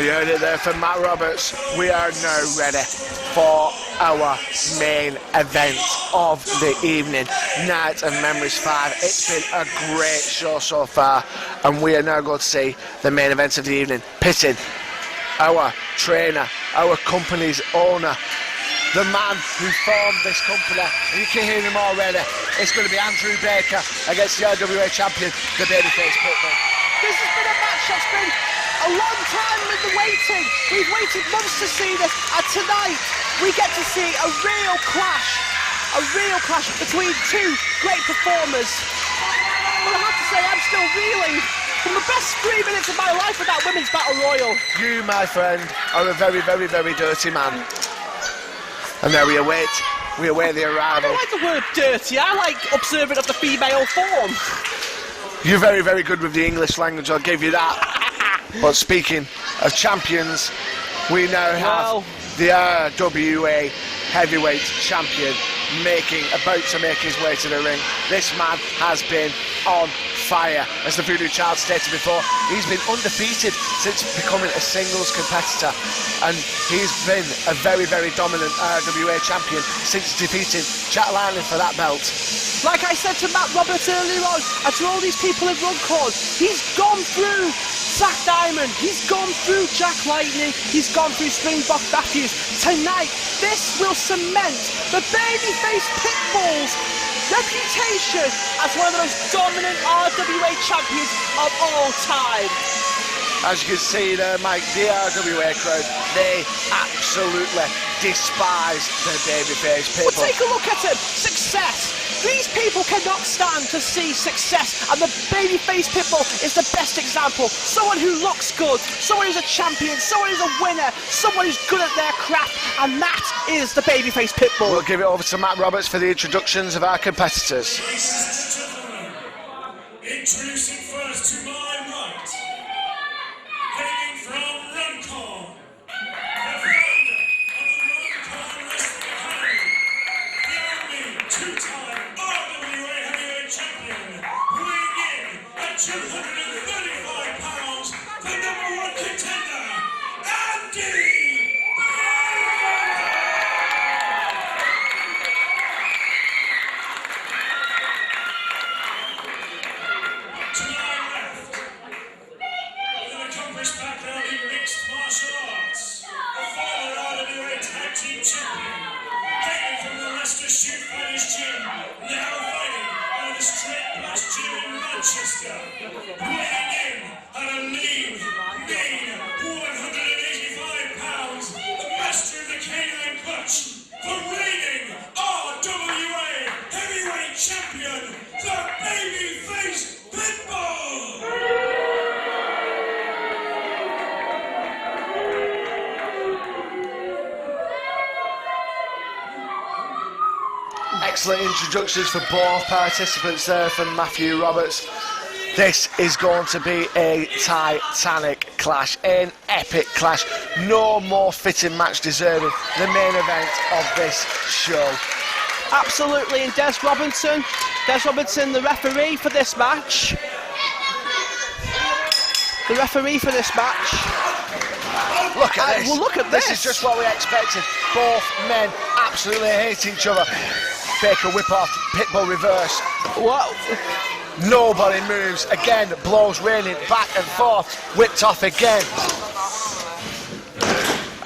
You heard it there from Matt Roberts. We are now ready for our main event of the evening, Night of Memories 5. It's been a great show so far, and we are now going to see the main event of the evening, pitting our trainer, our company's owner, the man who formed this company. You can hear him already. It's going to be Andrew Baker against the RWA champion, the Babyface Pitbull. This has been a match that's been a long time in the waiting. We've waited months to see this, and tonight we get to see a real clash between two great performers. But I have to say, I'm still reeling from the best 3 minutes of my life with that women's battle royal. You, my friend, are a very, very, very dirty man. And now we await the arrival. I don't like the word dirty, I like observant of the female form. You're very, very good with the English language, I'll give you that. But speaking of champions, we now have the RWA heavyweight champion about to make his way to the ring. This man has been on fire. As the Voodoo Child stated before, he's been undefeated since becoming a singles competitor, and he's been a very, very dominant RWA champion since defeating Jack Liney for that belt. Like I said to Matt Roberts earlier on, and to all these people in Runcorn, he's gone through Zach Diamond, he's gone through Jack Lightning, he's gone through Springbok Matthews. Tonight, this will cement the Babyface Pitbull's reputation as one of the most dominant RWA champions of all time. As you can see there, Mike, the RWA crowd, they absolutely despise the Babyface Pitbull. Well, take a look at him. Success. These people cannot stand to see success, and the Babyface Pitbull is the best example. Someone who looks good, someone who's a champion, someone who's a winner, someone who's good at their craft, and that is the Babyface Pitbull. We'll give it over to Matt Roberts for the introductions of our competitors. Introducing first to my right, hailing from Runcorn, the founder of the Runcorn Wrestling Academy, the only two-time RWA heavyweight champion, weighing in at 235 pounds, the #1 contender, Andy. To my left, with an accomplished background in mixed martial arts, a former RWA Tag Team Champion, hailing from the Leicester Shoot Fighters Gym, now fighting out of the Straight Blast Gym in Manchester, weighing in at a lean, mean 185 pounds, the master of the canine clutch, the reigning RWA heavyweight champion, the Babyface Pitbull! Excellent introductions for both participants there from Matthew Roberts. This is going to be a titanic clash, an epic clash. No more fitting match deserving the main event of this show. Absolutely, and Des Robinson, the referee for this match. The referee for this match. Look at this. Well, look at this. This is just what we expected. Both men absolutely hate each other. Baker whip off, Pitbull reverse. What? Nobody moves. Again, blows raining back and forth. Whipped off again.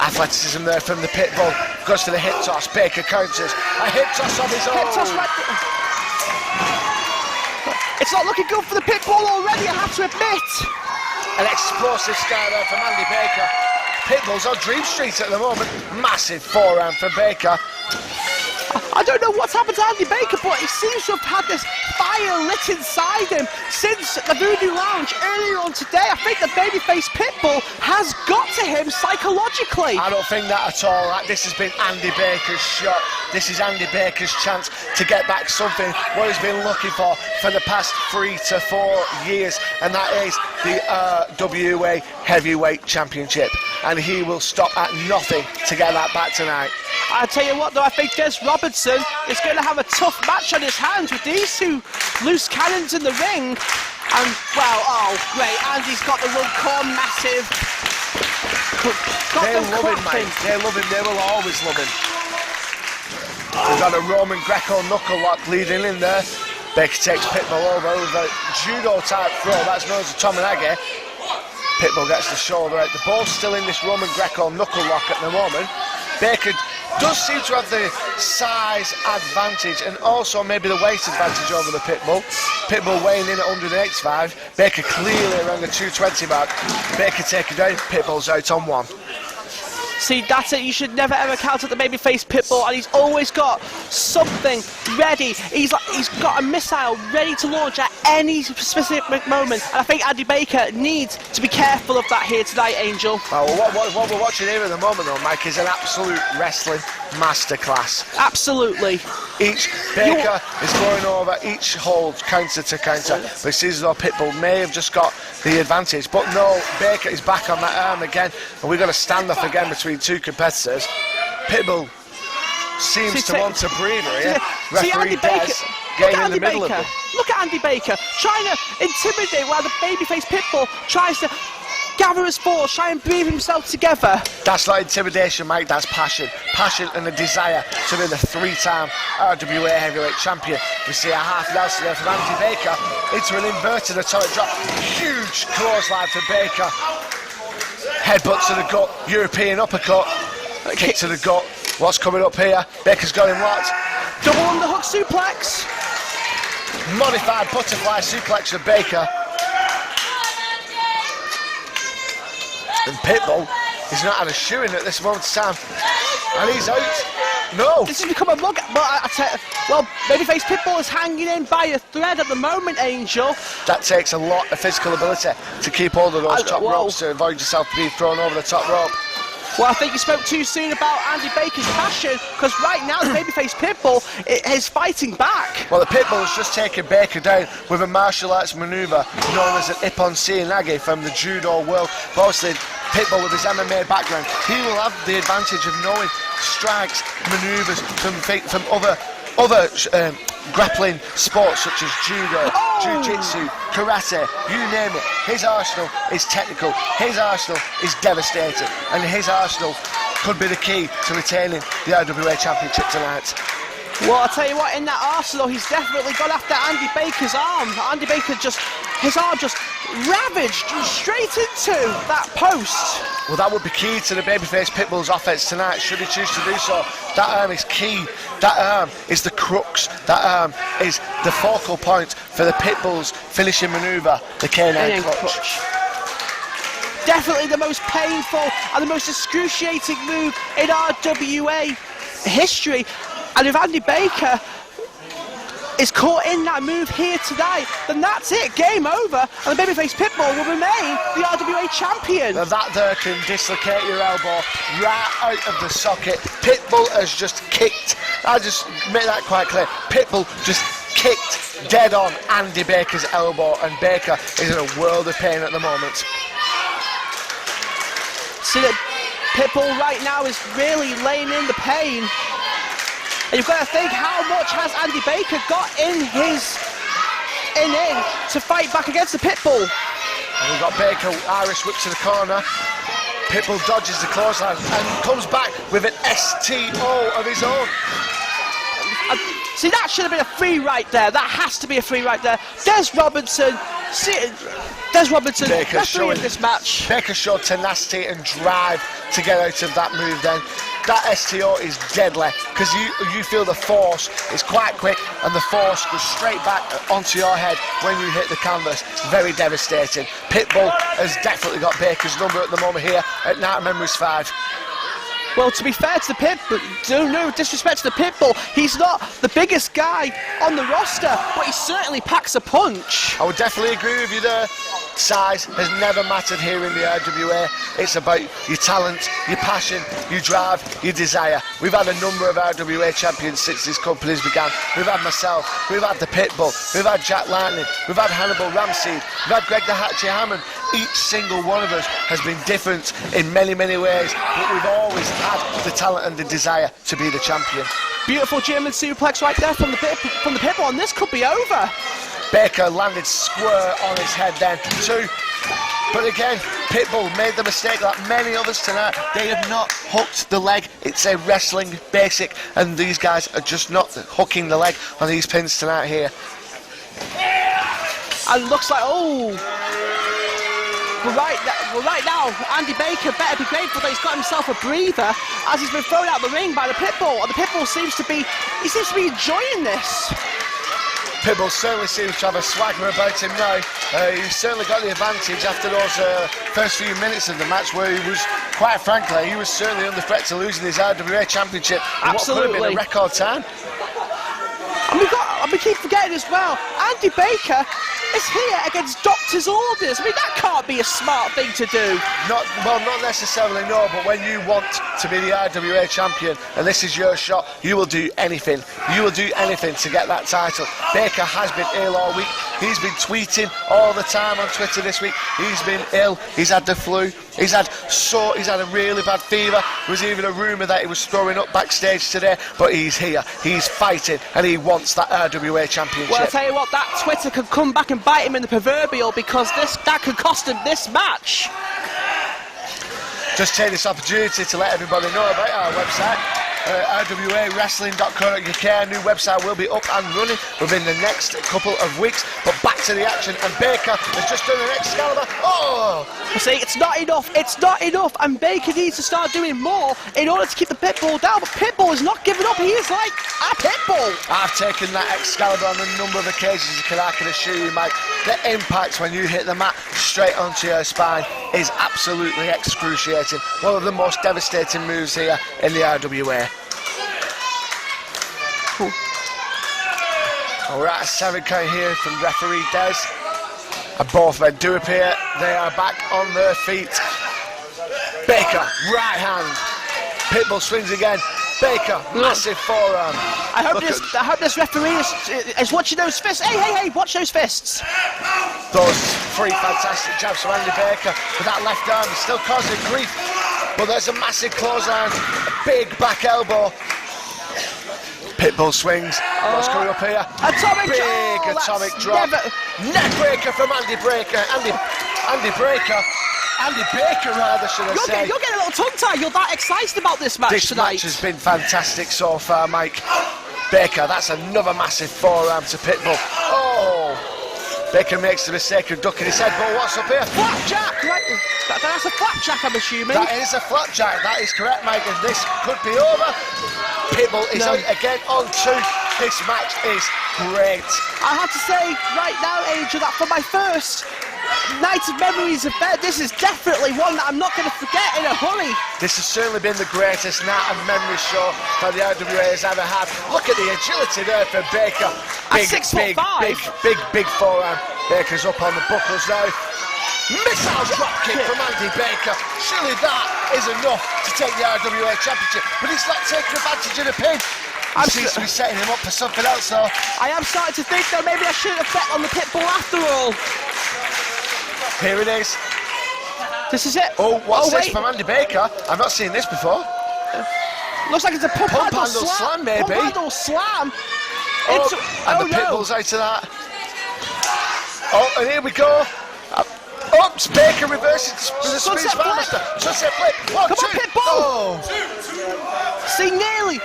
Athleticism there from the Pitbull. Goes for the hip toss. Baker counters. A hip toss on his own. Hip toss right. It's not looking good for the Pitbull already, I have to admit. An explosive start there from Andy Baker. Pitbull's on Dream Street at the moment. Massive forearm from Baker. I don't know what's happened to Andy Baker, but he seems to have had this fire lit inside him since the Voodoo Lounge earlier on today. I think the Babyface Pitbull has got to him psychologically. I don't think that at all. This has been Andy Baker's shot. This is Andy Baker's chance to get back something what he's been looking for the past 3 to 4 years, and that is the RWA Heavyweight Championship. And he will stop at nothing to get that back tonight. I tell you what though, I think Des Robinson is going to have a tough match on his hands with these two loose cannons in the ring. And, well, oh, great, Andy's got the Runcorn Massive. They love him, mate. They love him. They will always love him. We've got a Roman Greco knuckle lock leading in there. Baker takes Pitbull over the judo type throw. That's known as a Tominage. Pitbull gets the shoulder out. The ball's still in this Roman Greco knuckle lock at the moment. Baker does seem to have the size advantage and also maybe the weight advantage over the Pitbull. Pitbull weighing in at 185. Baker clearly around the 220 mark. Baker taking down. Pitbull's out on one. See, that's it. You should never ever count at the babyface Pitbull, and he's always got something ready. He's got a missile ready to launch at any specific moment, and I think Andy Baker needs to be careful of that here tonight, Angel. Well, what we're watching here at the moment, though, Mike, is an absolute wrestling masterclass. Absolutely. Each Baker is going over each hold counter to counter. But it seems as though Pitbull may have just got the advantage, but no, Baker is back on that arm again, and we've got a standoff again between two competitors. Pitbull seems to want to breathe here. Referee Des getting in the middle of them. Look at Andy Baker trying to intimidate while the babyface Pitbull tries to gather his force, try and breathe himself together. That's not intimidation, Mike, that's passion. Passion and a desire to be the three-time RWA heavyweight champion. We see a half Nelson there from Andy Baker into an inverted atomic drop. Huge clothesline for Baker. Headbutt to the gut, European uppercut. Kick to the gut. What's coming up here? Baker's got him locked. Double underhook suplex. Modified butterfly suplex for Baker. And Pitbull is not had a shoe-in at this moment in time. And he's out. No. This has become a mug. Well, babyface Pitbull is hanging in by a thread at the moment, Angel. That takes a lot of physical ability to keep hold of those top ropes to avoid yourself being thrown over the top rope. Well, I think you spoke too soon about Andy Baker's passion, because right now the babyface Pitbull is fighting back. Well, the Pitbull has just taken Baker down with a martial arts manoeuvre known as an Ippon Seoinage from the judo world. But obviously, Pitbull with his MMA background, he will have the advantage of knowing strikes, manoeuvres from other grappling sports such as judo, jiu-jitsu, karate, you name it. His arsenal is technical, his arsenal is devastating, and his arsenal could be the key to retaining the RWA Championship tonight. Well, I'll tell you what, in that arsenal, he's definitely gone after Andy Baker's arm. Andy Baker his arm just ravaged straight into that post. Well, that would be key to the babyface Pitbull's offense tonight, should he choose to do so. That arm is key. That arm is the crux. That arm is the focal point for the Pitbull's finishing manoeuvre, the canine clutch. Definitely the most painful and the most excruciating move in RWA history. And if Andy Baker is caught in that move here tonight, then that's it, game over, and the babyface Pitbull will remain the RWA champion. Now that there can dislocate your elbow right out of the socket. Pitbull has just kicked, I'll just make that quite clear, Pitbull just kicked dead on Andy Baker's elbow, and Baker is in a world of pain at the moment. See that Pitbull right now is really laying in the pain. And you've got to think, how much has Andy Baker got in to fight back against the Pitbull? And we've got Baker, Irish whip to the corner. Pitbull dodges the clothesline and comes back with an STO of his own. See, that should have been a free right there. That has to be a free right there. Des Robinson, referee of this match. Baker showed tenacity and drive to get out of that move then. That STO is deadly because you feel the force is quite quick and the force goes straight back onto your head when you hit the canvas. Very devastating. Pitbull has definitely got Baker's number at the moment here at Night Memories 5. Well, to be fair to the Pitbull, no disrespect to the Pitbull, he's not the biggest guy on the roster, but he certainly packs a punch. I would definitely agree with you there. Size has never mattered here in the RWA. It's about your talent, your passion, your drive, your desire. We've had a number of RWA champions since this company's began. We've had myself, we've had the Pitbull, we've had Jack Lightning, we've had Hannibal Ramsey, we've had Greg the Hatchet Hammond. Each single one of us has been different in many, many ways, but we've always had the talent and the desire to be the champion. Beautiful German suplex right there from the Pitbull, and this could be over. Baker landed square on his head then. 2. But again, Pitbull made the mistake like many others tonight. They have not hooked the leg. It's a wrestling basic, and these guys are just not hooking the leg on these pins tonight here. And looks like, right now, Andy Baker better be grateful that he's got himself a breather as he's been thrown out of the ring by the Pitbull. And the Pitbull seems to be enjoying this. Pitbull certainly seems to have a swagger about him now. He's certainly got the advantage after those first few minutes of the match, where he was, quite frankly, he was certainly under threat to losing his RWA Championship in what could have been a record time. And we keep forgetting as well, Andy Baker is here against doctor's orders. I mean, that can't be a smart thing to do. Not necessarily, no, but when you want to be the RWA champion and this is your shot, you will do anything. You will do anything to get that title. Baker has been ill all week. He's been tweeting all the time on Twitter this week. He's been ill. He's had the flu. He's had a really bad fever. There was even a rumour that he was throwing up backstage today, but he's here. He's fighting, and he wants that RWA championship. Well, I'll tell you what, that Twitter could come back and bite him in the proverbial, because that could cost him this match. Just take this opportunity to let everybody know about our website, rwawrestling.co.uk. Our new website will be up and running within the next couple of weeks. But back to the action, and Baker has just done an Excalibur. Oh! See, it's not enough. It's not enough, and Baker needs to start doing more in order to keep the Pitbull down. But Pitbull is not giving up. He is like a Pitbull. I've taken that Excalibur on a number of occasions, and I can assure you, Mike, the impact when you hit the mat straight onto your spine is absolutely excruciating. One of the most devastating moves here in the RWA. Alright, a 7 count here from referee Des. And both men do appear. They are back on their feet. Baker, right hand. Pitbull swings again. Baker, massive forearm. I hope this referee is watching those fists. Hey, watch those fists. Those three fantastic jabs from Andy Baker. But that left arm is still causing grief. But there's a massive clothesline. A big back elbow. Pitbull swings. What's coming up here? Atomic drop. Neck breaker from Andy Baker. Andy Baker, rather, should I say. You're getting a little tongue-tied. You're that excited about this match tonight. This match has been fantastic so far, Mike. Baker, that's another massive forearm to Pitbull. Oh! Baker makes the mistake of ducking his head, but what's up here? Flapjack! Right. That's a flapjack, I'm assuming. That is a flapjack, that is correct, Mike, and this could be over. Pitbull is again on 2. This match is great. I have to say, right now, Angel, that for my first night of memories of bed, this is definitely one that I'm not going to forget in a hurry. This has certainly been the greatest night of memory show that the RWA has ever had. Look at the agility there for Baker. Big forearm. Baker's up on the buckles now. Missile drop kick from Andy Baker. Surely that is enough to take the RWA Championship, but he's not taking advantage of the pin. He seems to be setting him up for something else, though. I am starting to think, though, maybe I shouldn't have bet on the Pitbull after all. Here it is. This is it. Oh, what's this from Andy Baker? I've not seen this before. Looks like it's a pump handle slam, maybe. Pump handle slam. And the Pitbull's out of that. Oh, and here we go. Oops, Baker reverses with a spin master. Sunset flip. One, Come two. on, Pitbull. Oh. See, nearly.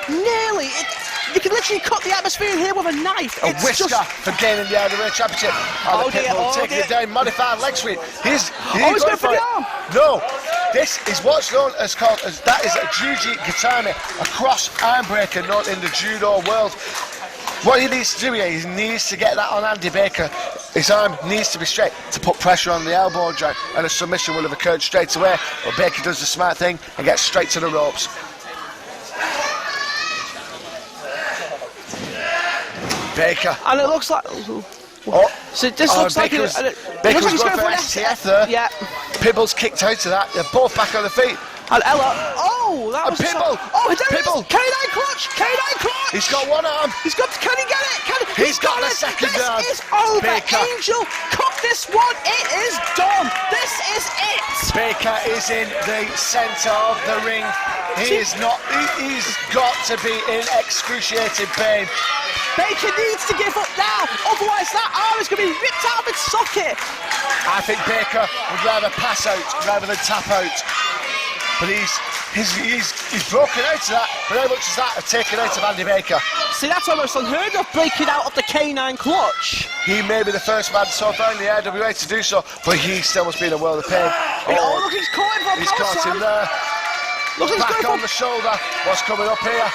You can literally cut the atmosphere in here with a knife. A whisker for gaining the RWA Championship. And the Pitbull taking it down, modified leg sweep. He's going for the arm. No, this is what's known as that is a Juji Gatame, a cross arm breaker known in the judo world. What he needs to do here, he needs to get that on Andy Baker. His arm needs to be straight to put pressure on the elbow joint, and a submission will have occurred straight away. But Baker does the smart thing and gets straight to the ropes. Baker. And it looks like... So this looks like... Baker's going for an STF there. Yeah. Pitbull's kicked out of that. They're both back on the feet. And Ella... that was... Pitbull! Pitbull! K9 clutch! He's got one arm. Can he get it? He's got the second arm. This is over. Baker. Angel, cut this one, it is done. This is it. Baker is in the centre of the ring. He's got to be in excruciating pain. Baker needs to give up now, otherwise that arm is going to be ripped out of its socket. I think Baker would rather pass out rather than tap out. But he's broken out of that, but how much is that of taking out of Andy Baker? See, that's almost unheard of, breaking out of the canine clutch. He may be the first man so far in the RWA to do so, but he still must be in a world of pain. Oh, look, he's caught him from He's caught him there. Look, he's Back going on the shoulder. What's coming up here?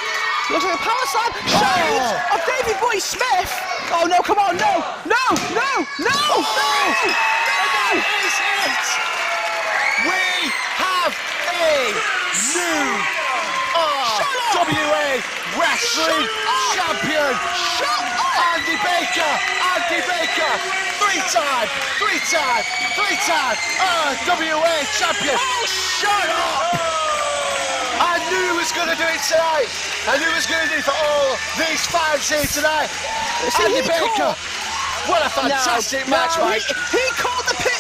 Looks like a power slam. Shot of Davy Boy Smith. Oh no, come on, no. That is it. We have a new RWA Wrestling Champion. Andy Baker. Three-time RWA Champion. Shut up. I knew he was going to do it tonight. I knew he was going to do it for all these fans here tonight. Andy Baker. What a fantastic match, Mike. He called the pit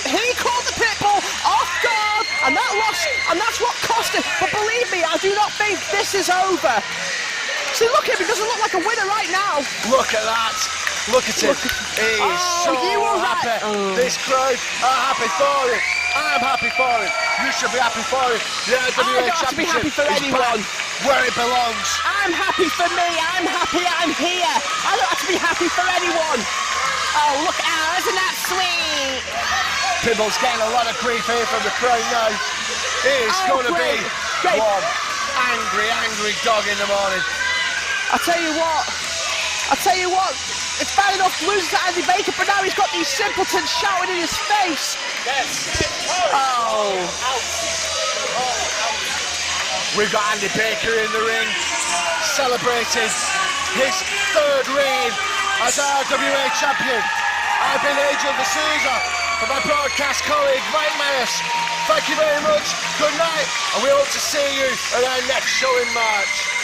bull off guard, and that's what cost him. But believe me, I do not think this is over. See, look at him, he doesn't look like a winner right now. Look at that. Look at him. He's so happy. This crowd are happy for him. I'm happy for him. You should be happy for him. The RWA I've got to be happy for is anyone. Where it belongs. I'm happy for me. I'm happy I'm here. I don't have to be happy for anyone. Oh, look out, isn't that sweet? Pibble's getting a lot of grief here from the crowd now. He's going to be one angry dog in the morning. I tell you what, it's bad enough losing to Andy Baker, but now he's got these simpletons shouting in his face. Oh. We've got Andy Baker in the ring, celebrating his third reign as RWA champion. I've been Angel D'Souza, for my broadcast colleague Mike Myers. Thank you very much, good night, and we hope to see you at our next show in March.